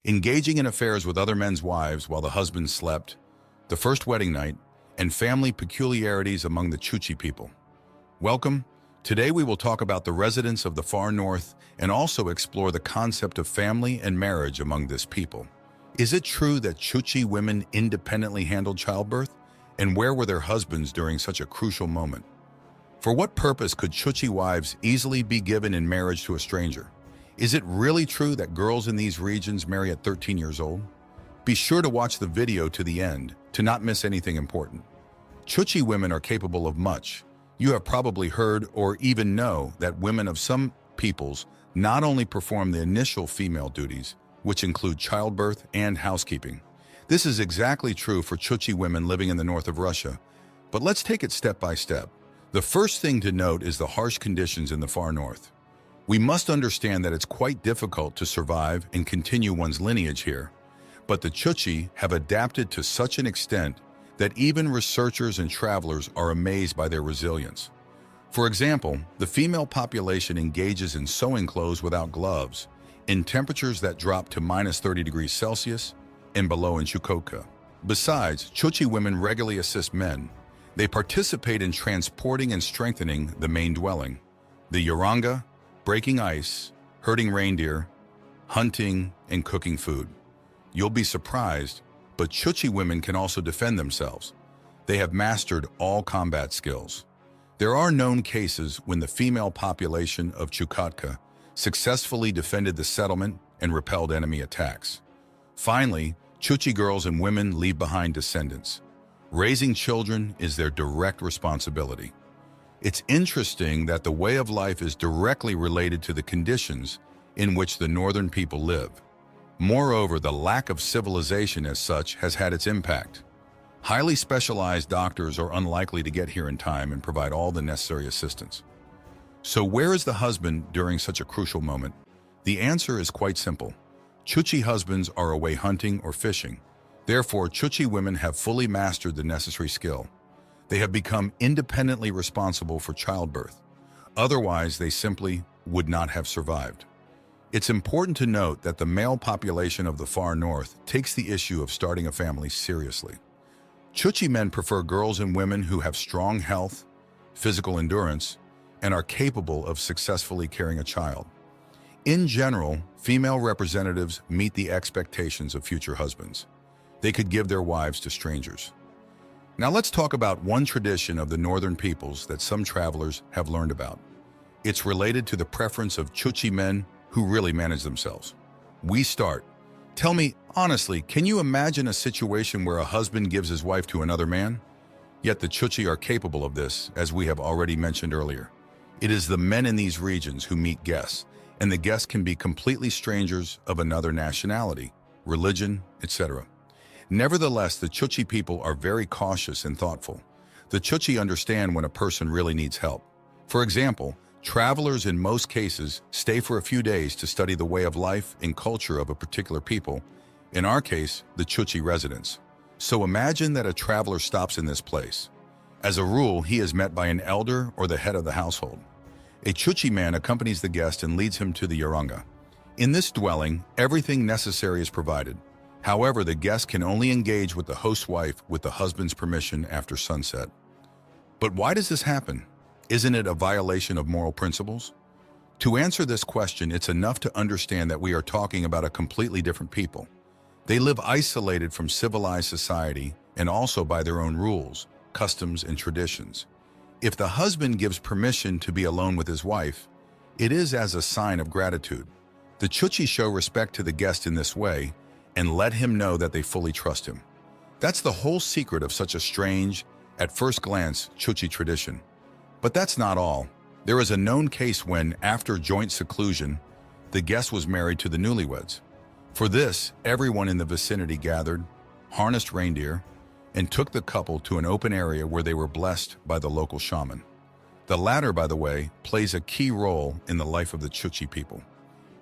engaging in affairs with other men's wives while the husband slept, the first wedding night, and family peculiarities among the Chukchi people. Welcome. Today we will talk about the residents of the far north and also explore the concept of family and marriage among this people. Is it true that Chukchi women independently handled childbirth? And where were their husbands during such a crucial moment? For what purpose could Chukchi wives easily be given in marriage to a stranger? Is it really true that girls in these regions marry at 13 years old? Be sure to watch the video to the end to not miss anything important. Chukchi women are capable of much. You have probably heard or even know that women of some peoples not only perform the initial female duties, which include childbirth and housekeeping. This is exactly true for Chukchi women living in the north of Russia. But let's take it step by step. The first thing to note is the harsh conditions in the far north. We must understand that it's quite difficult to survive and continue one's lineage here. But the Chukchi have adapted to such an extent that even researchers and travelers are amazed by their resilience. For example, the female population engages in sewing clothes without gloves, in temperatures that drop to minus 30 degrees Celsius and below in Chukotka. Besides, Chukchi women regularly assist men. They participate in transporting and strengthening the main dwelling, the yaranga, breaking ice, herding reindeer, hunting, and cooking food. You'll be surprised, but Chukchi women can also defend themselves. They have mastered all combat skills. There are known cases when the female population of Chukotka successfully defended the settlement and repelled enemy attacks. Finally, Chukchi girls and women leave behind descendants. Raising children is their direct responsibility. It's interesting that the way of life is directly related to the conditions in which the northern people live. Moreover, the lack of civilization as such has had its impact. Highly specialized doctors are unlikely to get here in time and provide all the necessary assistance. So where is the husband during such a crucial moment? The answer is quite simple. Chukchi husbands are away hunting or fishing. Therefore, Chukchi women have fully mastered the necessary skill. They have become independently responsible for childbirth. Otherwise, they simply would not have survived. It's important to note that the male population of the far north takes the issue of starting a family seriously. Chukchi men prefer girls and women who have strong health, physical endurance, and are capable of successfully carrying a child. In general, female representatives meet the expectations of future husbands. They could give their wives to strangers. Now let's talk about one tradition of the northern peoples that some travelers have learned about. It's related to the preference of Chukchi men who really manage themselves. We start. Tell me, honestly, can you imagine a situation where a husband gives his wife to another man? Yet the Chukchi are capable of this, as we have already mentioned earlier. It is the men in these regions who meet guests, and the guests can be completely strangers of another nationality, religion, etc. Nevertheless, the Chukchi people are very cautious and thoughtful. The Chukchi understand when a person really needs help. For example, travelers in most cases stay for a few days to study the way of life and culture of a particular people, in our case, the Chukchi residents. So imagine that a traveler stops in this place. As a rule, he is met by an elder or the head of the household. A Chukchi man accompanies the guest and leads him to the yaranga. In this dwelling, everything necessary is provided. However, the guest can only engage with the host's wife with the husband's permission after sunset. But why does this happen? Isn't it a violation of moral principles? To answer this question, it's enough to understand that we are talking about a completely different people. They live isolated from civilized society and also by their own rules, customs, and traditions. If the husband gives permission to be alone with his wife, it is as a sign of gratitude. The Chukchi show respect to the guest in this way and let him know that they fully trust him. That's the whole secret of such a strange, at first glance, Chukchi tradition. But that's not all. There is a known case when, after joint seclusion, the guest was married to the newlyweds. For this, everyone in the vicinity gathered, harnessed reindeer, and took the couple to an open area where they were blessed by the local shaman. The latter, by the way, plays a key role in the life of the Chukchi people.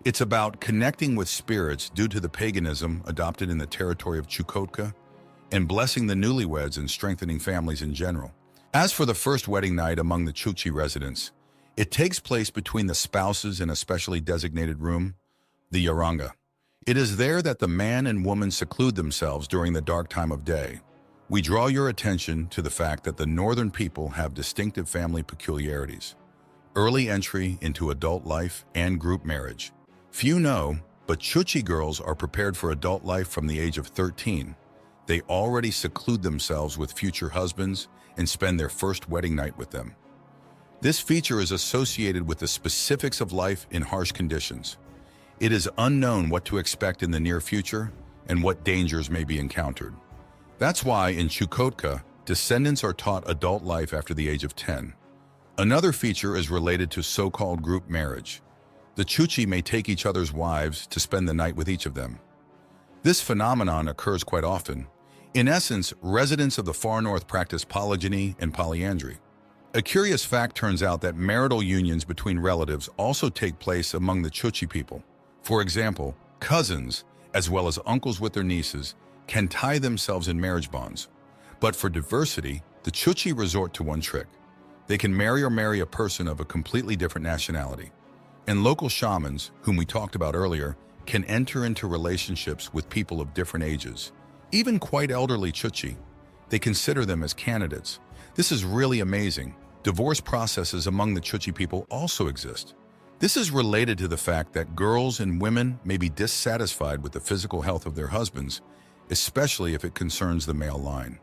It's about connecting with spirits due to the paganism adopted in the territory of Chukotka and blessing the newlyweds and strengthening families in general. As for the first wedding night among the Chukchi residents, it takes place between the spouses in a specially designated room, the yaranga. It is there that the man and woman seclude themselves during the dark time of day. We draw your attention to the fact that the northern people have distinctive family peculiarities. Early entry into adult life and group marriage. Few know, but Chukchi girls are prepared for adult life from the age of 13. They already seclude themselves with future husbands and spend their first wedding night with them. This feature is associated with the specifics of life in harsh conditions. It is unknown what to expect in the near future and what dangers may be encountered. That's why in Chukotka, descendants are taught adult life after the age of 10. Another feature is related to so-called group marriage. The Chukchi may take each other's wives to spend the night with each of them. This phenomenon occurs quite often. In essence, residents of the far north practice polygyny and polyandry. A curious fact turns out that marital unions between relatives also take place among the Chukchi people. For example, cousins, as well as uncles with their nieces, can tie themselves in marriage bonds. But for diversity, the Chukchi resort to one trick. They can marry a person of a completely different nationality. And local shamans, whom we talked about earlier, can enter into relationships with people of different ages. Even quite elderly Chukchi, they consider them as candidates. This is really amazing. Divorce processes among the Chukchi people also exist. This is related to the fact that girls and women may be dissatisfied with the physical health of their husbands, especially if it concerns the male line.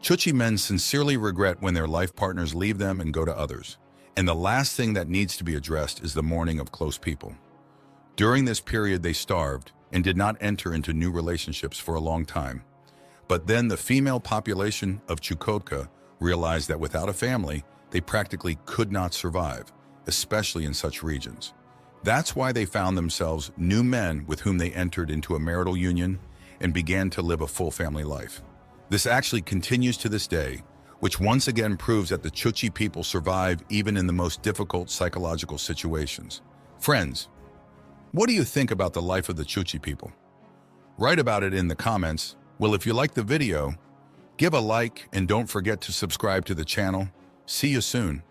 Chukchi men sincerely regret when their life partners leave them and go to others. And the last thing that needs to be addressed is the mourning of close people. During this period, they starved and did not enter into new relationships for a long time. But then the female population of Chukotka realized that without a family, they practically could not survive, especially in such regions. That's why they found themselves new men with whom they entered into a marital union and began to live a full family life. This actually continues to this day, which once again proves that the Chukchi people survive even in the most difficult psychological situations. Friends, what do you think about the life of the Chukchi people? Write about it in the comments. Well, if you liked the video, give a like and don't forget to subscribe to the channel. See you soon.